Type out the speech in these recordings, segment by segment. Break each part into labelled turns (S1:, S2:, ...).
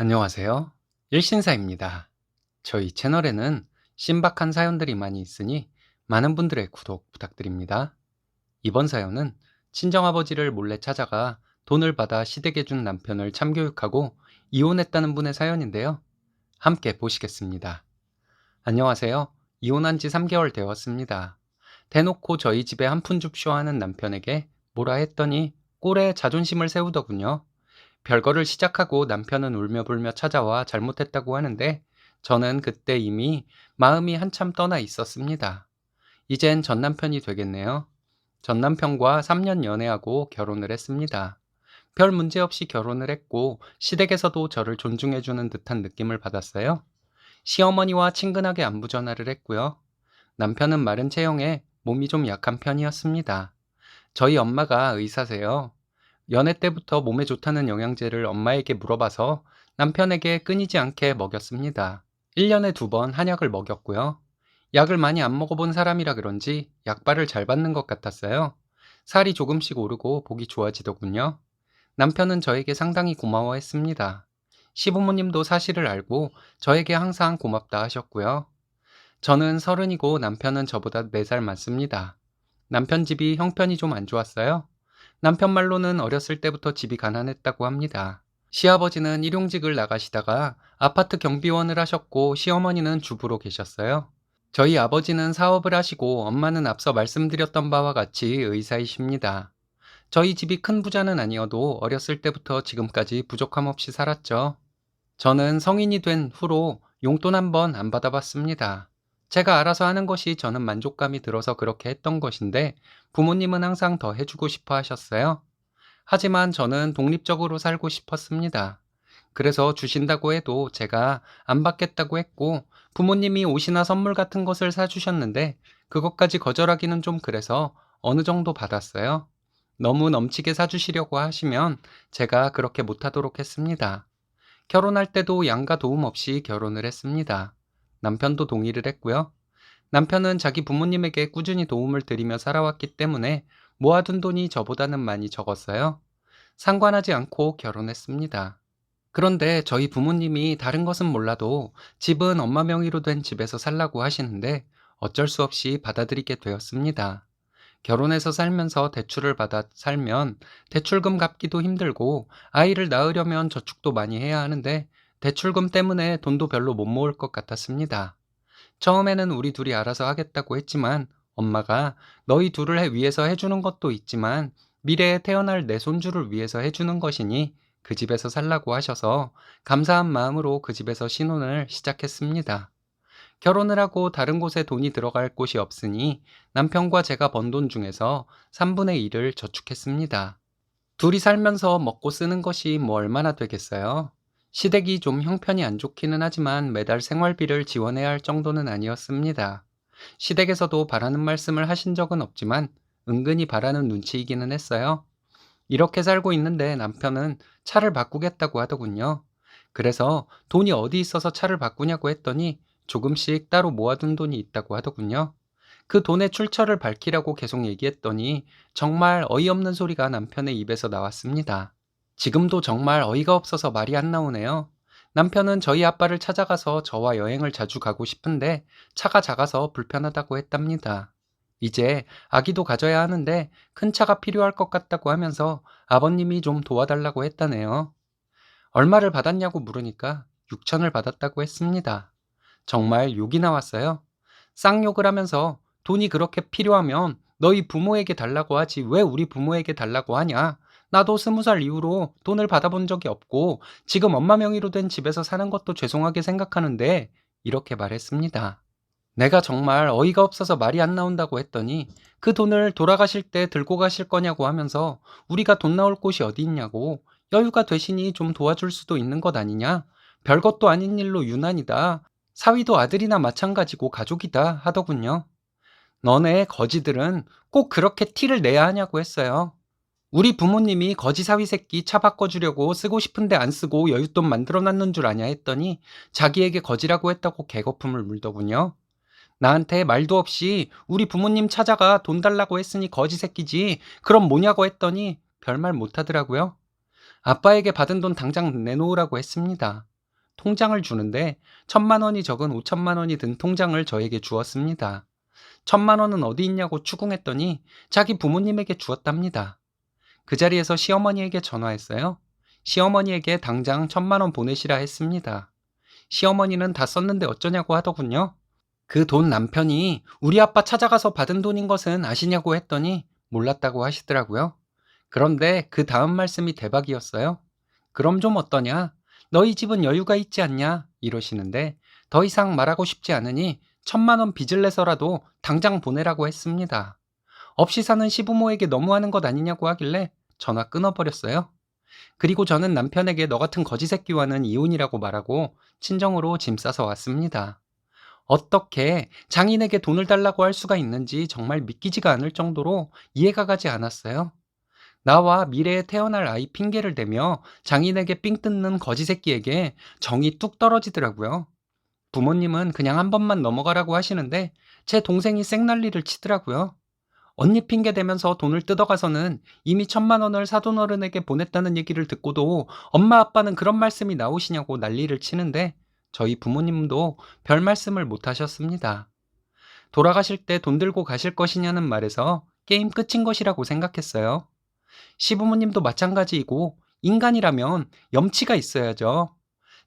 S1: 안녕하세요. 일신사입니다. 저희 채널에는 신박한 사연들이 많이 있으니 많은 분들의 구독 부탁드립니다. 이번 사연은 친정아버지를 몰래 찾아가 돈을 받아 시댁에 준 남편을 참교육하고 이혼했다는 분의 사연인데요. 함께 보시겠습니다. 안녕하세요. 이혼한 지 3개월 되었습니다. 대놓고 저희 집에 한 푼 줍쇼 하는 남편에게 뭐라 했더니 꼴에 자존심을 세우더군요. 별거를 시작하고 남편은 울며불며 찾아와 잘못했다고 하는데 저는 그때 이미 마음이 한참 떠나 있었습니다. 이젠 전 남편이 되겠네요. 전 남편과 3년 연애하고 결혼을 했습니다. 별 문제 없이 결혼을 했고 시댁에서도 저를 존중해주는 듯한 느낌을 받았어요. 시어머니와 친근하게 안부 전화를 했고요. 남편은 마른 체형에 몸이 좀 약한 편이었습니다. 저희 엄마가 의사세요. 연애 때부터 몸에 좋다는 영양제를 엄마에게 물어봐서 남편에게 끊이지 않게 먹였습니다. 1년에 2번 한약을 먹였고요. 약을 많이 안 먹어본 사람이라 그런지 약발을 잘 받는 것 같았어요. 살이 조금씩 오르고 보기 좋아지더군요. 남편은 저에게 상당히 고마워했습니다. 시부모님도 사실을 알고 저에게 항상 고맙다 하셨고요. 저는 30이고 남편은 저보다 4살 많습니다. 남편 집이 형편이 좀 안 좋았어요. 남편 말로는 어렸을 때부터 집이 가난했다고 합니다. 시아버지는 일용직을 나가시다가 아파트 경비원을 하셨고 시어머니는 주부로 계셨어요. 저희 아버지는 사업을 하시고 엄마는 앞서 말씀드렸던 바와 같이 의사이십니다. 저희 집이 큰 부자는 아니어도 어렸을 때부터 지금까지 부족함 없이 살았죠. 저는 성인이 된 후로 용돈 한 번 안 받아봤습니다. 제가 알아서 하는 것이 저는 만족감이 들어서 그렇게 했던 것인데 부모님은 항상 더 해주고 싶어 하셨어요. 하지만 저는 독립적으로 살고 싶었습니다. 그래서 주신다고 해도 제가 안 받겠다고 했고 부모님이 옷이나 선물 같은 것을 사주셨는데 그것까지 거절하기는 좀 그래서 어느 정도 받았어요. 너무 넘치게 사주시려고 하시면 제가 그렇게 못하도록 했습니다. 결혼할 때도 양가 도움 없이 결혼을 했습니다. 남편도 동의를 했고요. 남편은 자기 부모님에게 꾸준히 도움을 드리며 살아왔기 때문에 모아둔 돈이 저보다는 많이 적었어요. 상관하지 않고 결혼했습니다. 그런데 저희 부모님이 다른 것은 몰라도 집은 엄마 명의로 된 집에서 살라고 하시는데 어쩔 수 없이 받아들이게 되었습니다. 결혼해서 살면서 대출을 받아 살면 대출금 갚기도 힘들고 아이를 낳으려면 저축도 많이 해야 하는데 대출금 때문에 돈도 별로 못 모을 것 같았습니다. 처음에는 우리 둘이 알아서 하겠다고 했지만 엄마가 너희 둘을 위해서 해주는 것도 있지만 미래에 태어날 내 손주를 위해서 해주는 것이니 그 집에서 살라고 하셔서 감사한 마음으로 그 집에서 신혼을 시작했습니다. 결혼을 하고 다른 곳에 돈이 들어갈 곳이 없으니 남편과 제가 번 돈 중에서 3분의 1을 저축했습니다. 둘이 살면서 먹고 쓰는 것이 뭐 얼마나 되겠어요? 시댁이 좀 형편이 안 좋기는 하지만 매달 생활비를 지원해야 할 정도는 아니었습니다. 시댁에서도 바라는 말씀을 하신 적은 없지만 은근히 바라는 눈치이기는 했어요. 이렇게 살고 있는데 남편은 차를 바꾸겠다고 하더군요. 그래서 돈이 어디 있어서 차를 바꾸냐고 했더니 조금씩 따로 모아둔 돈이 있다고 하더군요. 그 돈의 출처를 밝히라고 계속 얘기했더니 정말 어이없는 소리가 남편의 입에서 나왔습니다. 지금도 정말 어이가 없어서 말이 안 나오네요. 남편은 저희 아빠를 찾아가서 저와 여행을 자주 가고 싶은데 차가 작아서 불편하다고 했답니다. 이제 아기도 가져야 하는데 큰 차가 필요할 것 같다고 하면서 아버님이 좀 도와달라고 했다네요. 얼마를 받았냐고 물으니까 6천을 받았다고 했습니다. 정말 욕이 나왔어요. 쌍욕을 하면서 돈이 그렇게 필요하면 너희 부모에게 달라고 하지 왜 우리 부모에게 달라고 하냐? 나도 20살 이후로 돈을 받아본 적이 없고 지금 엄마 명의로 된 집에서 사는 것도 죄송하게 생각하는데 이렇게 말했습니다. 내가 정말 어이가 없어서 말이 안 나온다고 했더니 그 돈을 돌아가실 때 들고 가실 거냐고 하면서 우리가 돈 나올 곳이 어디 있냐고 여유가 되시니 좀 도와줄 수도 있는 것 아니냐? 별것도 아닌 일로 유난이다. 사위도 아들이나 마찬가지고 가족이다 하더군요. 너네 거지들은 꼭 그렇게 티를 내야 하냐고 했어요. 우리 부모님이 거지 사위 새끼 차 바꿔주려고 쓰고 싶은데 안 쓰고 여윳돈 만들어놨는 줄 아냐 했더니 자기에게 거지라고 했다고 개거품을 물더군요. 나한테 말도 없이 우리 부모님 찾아가 돈 달라고 했으니 거지 새끼지. 그럼 뭐냐고 했더니 별말 못하더라고요. 아빠에게 받은 돈 당장 내놓으라고 했습니다. 통장을 주는데 1,000만 원이 적은 5천만 원이 든 통장을 저에게 주었습니다. 1,000만 원은 어디 있냐고 추궁했더니 자기 부모님에게 주었답니다. 그 자리에서 시어머니에게 전화했어요. 시어머니에게 당장 1,000만 원 보내시라 했습니다. 시어머니는 다 썼는데 어쩌냐고 하더군요. 그 돈 남편이 우리 아빠 찾아가서 받은 돈인 것은 아시냐고 했더니 몰랐다고 하시더라고요. 그런데 그 다음 말씀이 대박이었어요. 그럼 좀 어떠냐? 너희 집은 여유가 있지 않냐? 이러시는데 더 이상 말하고 싶지 않으니 1,000만 원 빚을 내서라도 당장 보내라고 했습니다. 없이 사는 시부모에게 너무하는 것 아니냐고 하길래 전화 끊어버렸어요. 그리고 저는 남편에게 너 같은 거지 새끼와는 이혼이라고 말하고 친정으로 짐 싸서 왔습니다. 어떻게 장인에게 돈을 달라고 할 수가 있는지 정말 믿기지가 않을 정도로 이해가 가지 않았어요. 나와 미래에 태어날 아이 핑계를 대며 장인에게 삥 뜯는 거지 새끼에게 정이 뚝 떨어지더라고요. 부모님은 그냥 한 번만 넘어가라고 하시는데 제 동생이 생난리를 치더라고요. 언니 핑계 대면서 돈을 뜯어가서는 이미 1,000만 원을 사돈어른에게 보냈다는 얘기를 듣고도 엄마 아빠는 그런 말씀이 나오시냐고 난리를 치는데 저희 부모님도 별 말씀을 못 하셨습니다. 돌아가실 때 돈 들고 가실 것이냐는 말에서 게임 끝인 것이라고 생각했어요. 시부모님도 마찬가지이고 인간이라면 염치가 있어야죠.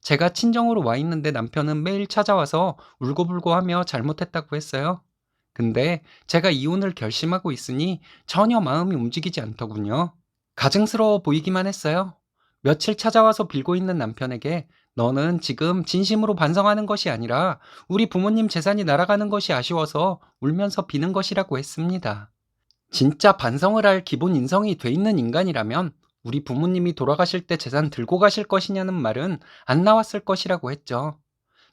S1: 제가 친정으로 와 있는데 남편은 매일 찾아와서 울고불고 하며 잘못했다고 했어요. 근데 제가 이혼을 결심하고 있으니 전혀 마음이 움직이지 않더군요. 가증스러워 보이기만 했어요. 며칠 찾아와서 빌고 있는 남편에게 너는 지금 진심으로 반성하는 것이 아니라 우리 부모님 재산이 날아가는 것이 아쉬워서 울면서 비는 것이라고 했습니다. 진짜 반성을 할 기본 인성이 돼 있는 인간이라면 우리 부모님이 돌아가실 때 재산 들고 가실 것이냐는 말은 안 나왔을 것이라고 했죠.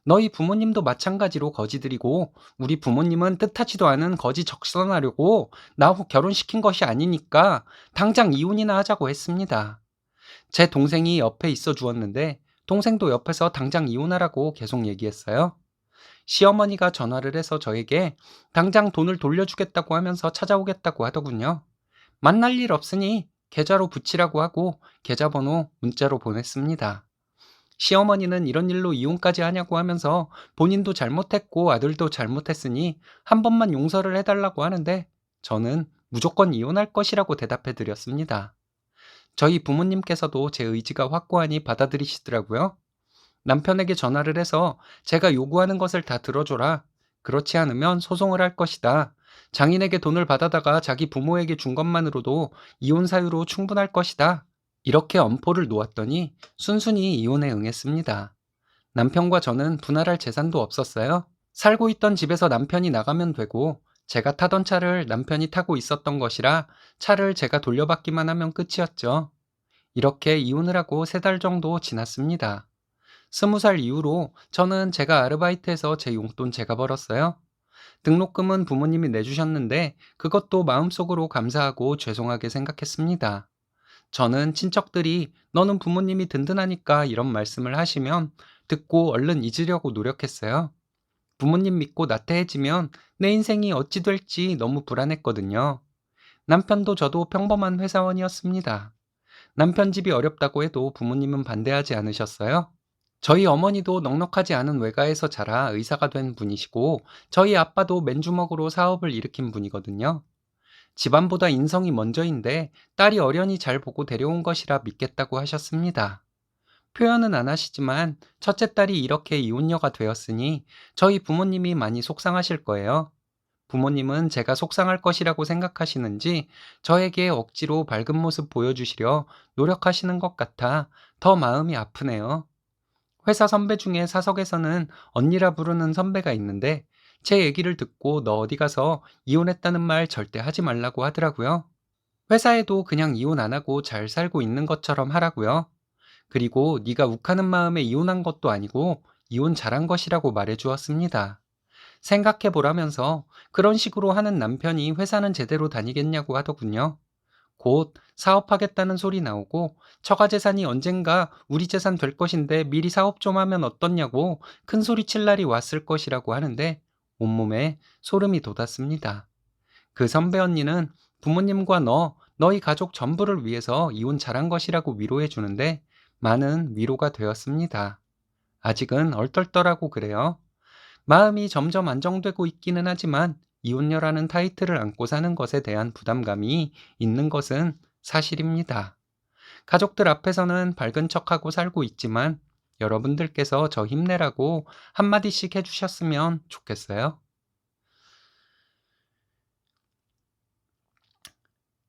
S1: 너희 부모님도 마찬가지로 거지들이고 우리 부모님은 뜻하지도 않은 거지 적선하려고 나 결혼시킨 것이 아니니까 당장 이혼이나 하자고 했습니다. 제 동생이 옆에 있어 주었는데 동생도 옆에서 당장 이혼하라고 계속 얘기했어요. 시어머니가 전화를 해서 저에게 당장 돈을 돌려주겠다고 하면서 찾아오겠다고 하더군요. 만날 일 없으니 계좌로 붙이라고 하고 계좌번호 문자로 보냈습니다. 시어머니는 이런 일로 이혼까지 하냐고 하면서 본인도 잘못했고 아들도 잘못했으니 한 번만 용서를 해달라고 하는데 저는 무조건 이혼할 것이라고 대답해 드렸습니다. 저희 부모님께서도 제 의지가 확고하니 받아들이시더라고요. 남편에게 전화를 해서 제가 요구하는 것을 다 들어줘라. 그렇지 않으면 소송을 할 것이다. 장인에게 돈을 받아다가 자기 부모에게 준 것만으로도 이혼 사유로 충분할 것이다. 이렇게 엄포를 놓았더니 순순히 이혼에 응했습니다. 남편과 저는 분할할 재산도 없었어요. 살고 있던 집에서 남편이 나가면 되고 제가 타던 차를 남편이 타고 있었던 것이라 차를 제가 돌려받기만 하면 끝이었죠. 이렇게 이혼을 하고 3달 정도 지났습니다. 20살 이후로 저는 제가 아르바이트해서 제 용돈 제가 벌었어요. 등록금은 부모님이 내주셨는데 그것도 마음속으로 감사하고 죄송하게 생각했습니다. 저는 친척들이 너는 부모님이 든든하니까 이런 말씀을 하시면 듣고 얼른 잊으려고 노력했어요. 부모님 믿고 나태해지면 내 인생이 어찌 될지 너무 불안했거든요. 남편도 저도 평범한 회사원이었습니다. 남편 집이 어렵다고 해도 부모님은 반대하지 않으셨어요. 저희 어머니도 넉넉하지 않은 외가에서 자라 의사가 된 분이시고 저희 아빠도 맨주먹으로 사업을 일으킨 분이거든요. 집안보다 인성이 먼저인데 딸이 어련히 잘 보고 데려온 것이라 믿겠다고 하셨습니다. 표현은 안 하시지만 첫째 딸이 이렇게 이혼녀가 되었으니 저희 부모님이 많이 속상하실 거예요. 부모님은 제가 속상할 것이라고 생각하시는지 저에게 억지로 밝은 모습 보여주시려 노력하시는 것 같아 더 마음이 아프네요. 회사 선배 중에 사석에서는 언니라 부르는 선배가 있는데 제 얘기를 듣고 너 어디 가서 이혼했다는 말 절대 하지 말라고 하더라고요. 회사에도 그냥 이혼 안 하고 잘 살고 있는 것처럼 하라고요. 그리고 네가 욱하는 마음에 이혼한 것도 아니고 이혼 잘한 것이라고 말해 주었습니다. 생각해 보라면서 그런 식으로 하는 남편이 회사는 제대로 다니겠냐고 하더군요. 곧 사업하겠다는 소리 나오고 처가 재산이 언젠가 우리 재산 될 것인데 미리 사업 좀 하면 어떻냐고 큰 소리 칠 날이 왔을 것이라고 하는데 온몸에 소름이 돋았습니다. 그 선배 언니는 부모님과 너희 가족 전부를 위해서 이혼 잘한 것이라고 위로해 주는데 많은 위로가 되었습니다. 아직은 얼떨떨하고 그래요. 마음이 점점 안정되고 있기는 하지만 이혼녀라는 타이틀을 안고 사는 것에 대한 부담감이 있는 것은 사실입니다. 가족들 앞에서는 밝은 척하고 살고 있지만 여러분들께서 저 힘내라고 한마디씩 해주셨으면 좋겠어요.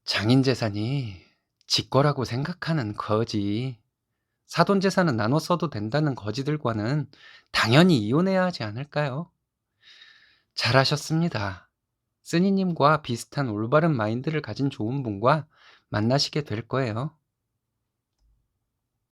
S1: 장인 재산이 지 거라고 생각하는 거지. 사돈 재산은 나눠 써도 된다는 거지들과는 당연히 이혼해야 하지 않을까요? 잘하셨습니다. 쓰니님과 비슷한 올바른 마인드를 가진 좋은 분과 만나시게 될 거예요.